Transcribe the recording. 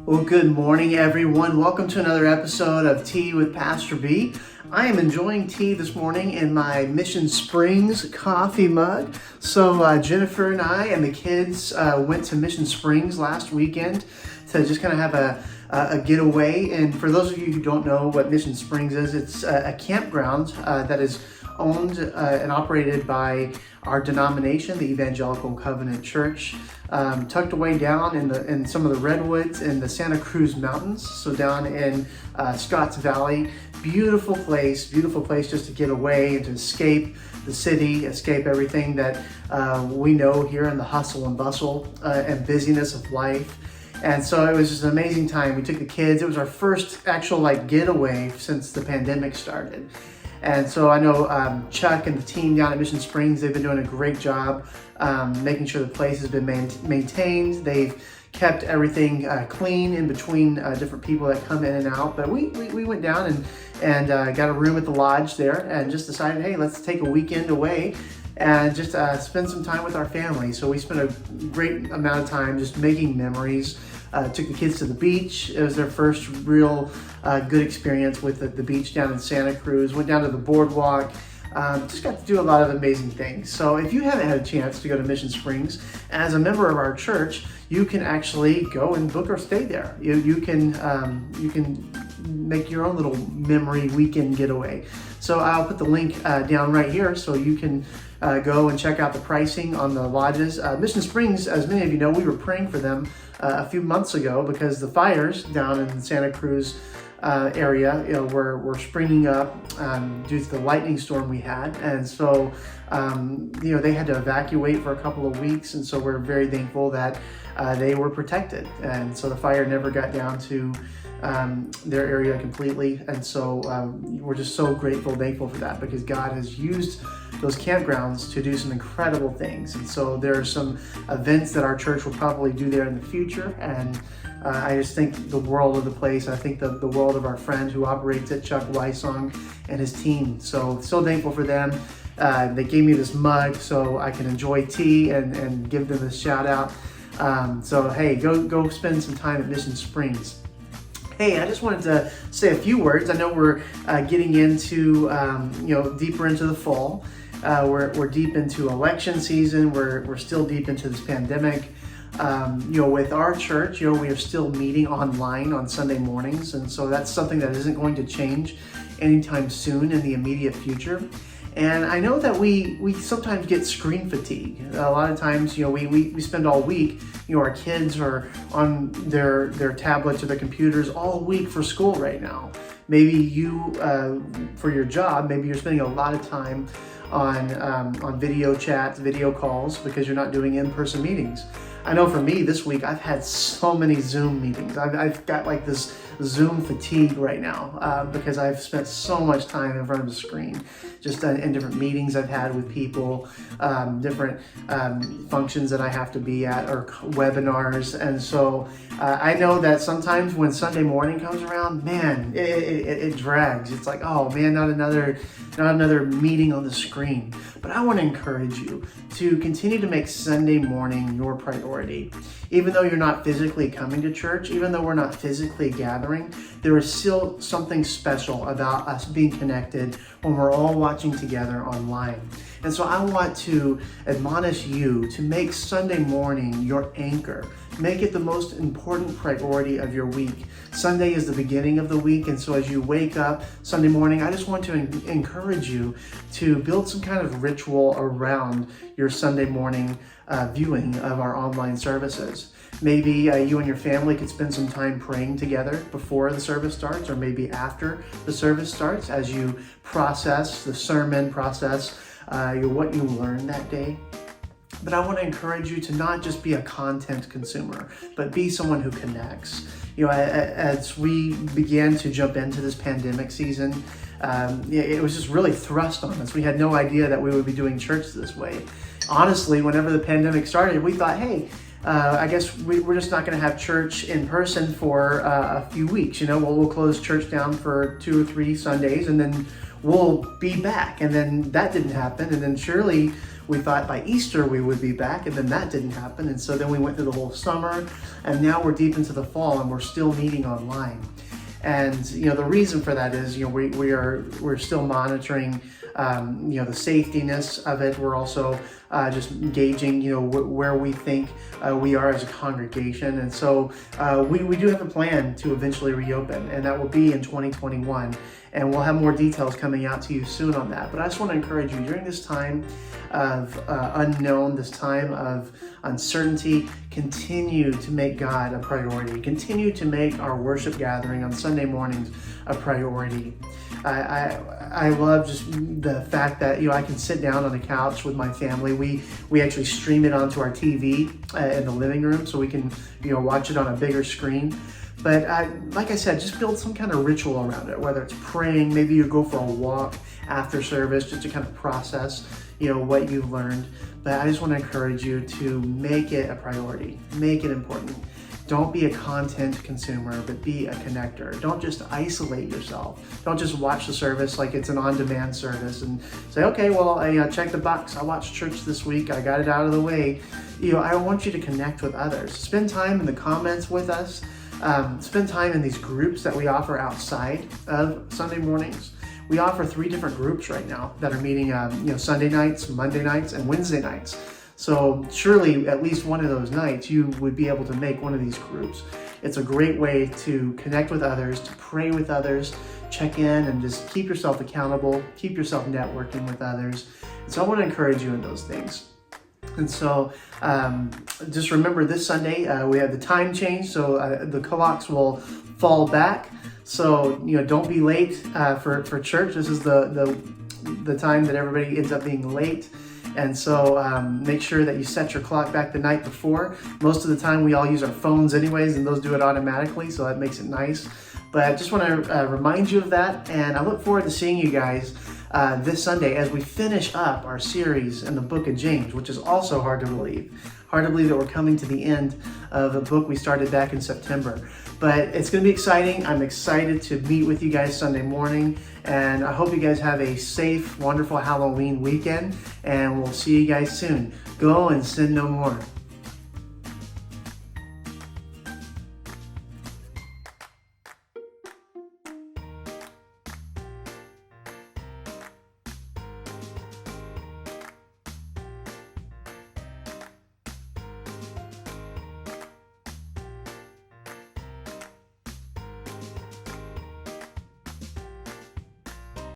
Well, good morning, everyone. Welcome to another episode of Tea with Pastor B. I am enjoying tea this morning in my Mission Springs coffee mug. So Jennifer and I and the kids went to Mission Springs last weekend to just kind of have a getaway. And for those of you who don't know what Mission Springs is, it's a campground that is owned and operated by our denomination, the Evangelical Covenant Church, tucked away down in some of the redwoods in the Santa Cruz Mountains. So down in Scotts Valley, beautiful place just to get away and to escape the city, escape everything that we know here in the hustle and bustle and busyness of life. And so it was just an amazing time. We took the kids. It was our first actual getaway since the pandemic started. And so I know Chuck and the team down at Mission Springs, they've been doing a great job making sure the place has been maintained. They've kept everything clean in between different people that come in and out. But we went down and got a room at the lodge there and just decided, hey, let's take a weekend away and just spend some time with our family. So we spent a great amount of time just making memories. Took the kids to the beach. It was their first real good experience with the beach down in Santa Cruz. Went down to the boardwalk. Just got to do a lot of amazing things. So if you haven't had a chance to go to Mission Springs, as a member of our church, you can actually go and book or stay there. You can make your own little memory weekend getaway. So I'll put the link down right here so you can go and check out the pricing on the lodges. Mission Springs, as many of you know, we were praying for them a few months ago because the fires down in the Santa Cruz area, were springing up due to the lightning storm we had, and so they had to evacuate for a couple of weeks, and so we're very thankful that they were protected, and so the fire never got down to their area completely, and so we're just so grateful, thankful for that, because God has used those campgrounds to do some incredible things. And so there are some events that our church will probably do there in the future, and I just think the world of the place. I think the world of our friend who operates it, Chuck Wysong, and his team. So thankful for them. They gave me this mug so I can enjoy tea and give them a shout out. So hey, go spend some time at Mission Springs. Hey, I just wanted to say a few words. I know we're getting into deeper into the fall. We're deep into election season. We're still deep into this pandemic. With our church, we are still meeting online on Sunday mornings, and so that's something that isn't going to change anytime soon in the immediate future. And I know that we sometimes get screen fatigue. A lot of times, we spend all week, our kids are on their tablets or their computers all week for school right now. Maybe you, for your job, maybe you're spending a lot of time on video chats, video calls, because you're not doing in-person meetings. I know for me this week, I've had so many Zoom meetings. I've got this Zoom fatigue right now because I've spent so much time in front of the screen, just in different meetings I've had with people, different functions that I have to be at, or webinars. And so I know that sometimes when Sunday morning comes around, man, it drags. It's like, oh man, not another meeting on the screen. But I want to encourage you to continue to make Sunday morning your priority. Even though you're not physically coming to church, even though we're not physically gathering, there is still something special about us being connected when we're all watching together online. And so I want to admonish you to make Sunday morning your anchor. Make it the most important priority of your week. Sunday is the beginning of the week, and so as you wake up Sunday morning, I just want to encourage you to build some kind of ritual around your Sunday morning viewing of our online services. Maybe you and your family could spend some time praying together before the service starts, or maybe after the service starts, as you process the sermon, process what you learned that day. But I want to encourage you to not just be a content consumer, but be someone who connects. As we began to jump into this pandemic season, it was just really thrust on us. We had no idea that we would be doing church this way. Honestly, whenever the pandemic started, we thought, hey, I guess we're just not going to have church in person for a few weeks. We'll close church down for 2 or 3 Sundays, and then we'll be back. And then that didn't happen. And then surely we thought by Easter we would be back, and then that didn't happen. And so then we went through the whole summer, and now we're deep into the fall, and we're still meeting online. And the reason for that is we're still monitoring the safetiness of it. We're also just gauging where we think we are as a congregation. And so we do have a plan to eventually reopen, and that will be in 2021. And we'll have more details coming out to you soon on that. But I just want to encourage you during this time of unknown, this time of uncertainty, continue to make God a priority. Continue to make our worship gathering on Sunday mornings a priority. I love just the fact that I can sit down on the couch with my family. We actually stream it onto our TV in the living room, so we can watch it on a bigger screen. But like I said, just build some kind of ritual around it, whether it's praying, maybe you go for a walk after service just to kind of process, what you've learned. But I just want to encourage you to make it a priority, make it important. Don't be a content consumer, but be a connector. Don't just isolate yourself. Don't just watch the service like it's an on-demand service and say, okay, well, I checked the box. I watched church this week. I got it out of the way. I want you to connect with others. Spend time in the comments with us. Spend time in these groups that we offer outside of Sunday mornings. We offer 3 different groups right now that are meeting, Sunday nights, Monday nights, and Wednesday nights. So surely at least one of those nights you would be able to make one of these groups. It's a great way to connect with others, to pray with others, check in, and just keep yourself accountable, keep yourself networking with others. And so I want to encourage you in those things. And so just remember this Sunday, we have the time change, so the clocks will fall back. So, don't be late for church. This is the time that everybody ends up being late. And so make sure that you set your clock back the night before. Most of the time we all use our phones anyways, and those do it automatically, so that makes it nice. But I just want to remind you of that, and I look forward to seeing you guys this Sunday as we finish up our series in the book of James, which is also hard to believe. Hard to believe that we're coming to the end of a book we started back in September. But it's going to be exciting. I'm excited to meet with you guys Sunday morning, and I hope you guys have a safe, wonderful Halloween weekend, and we'll see you guys soon. Go and sin no more.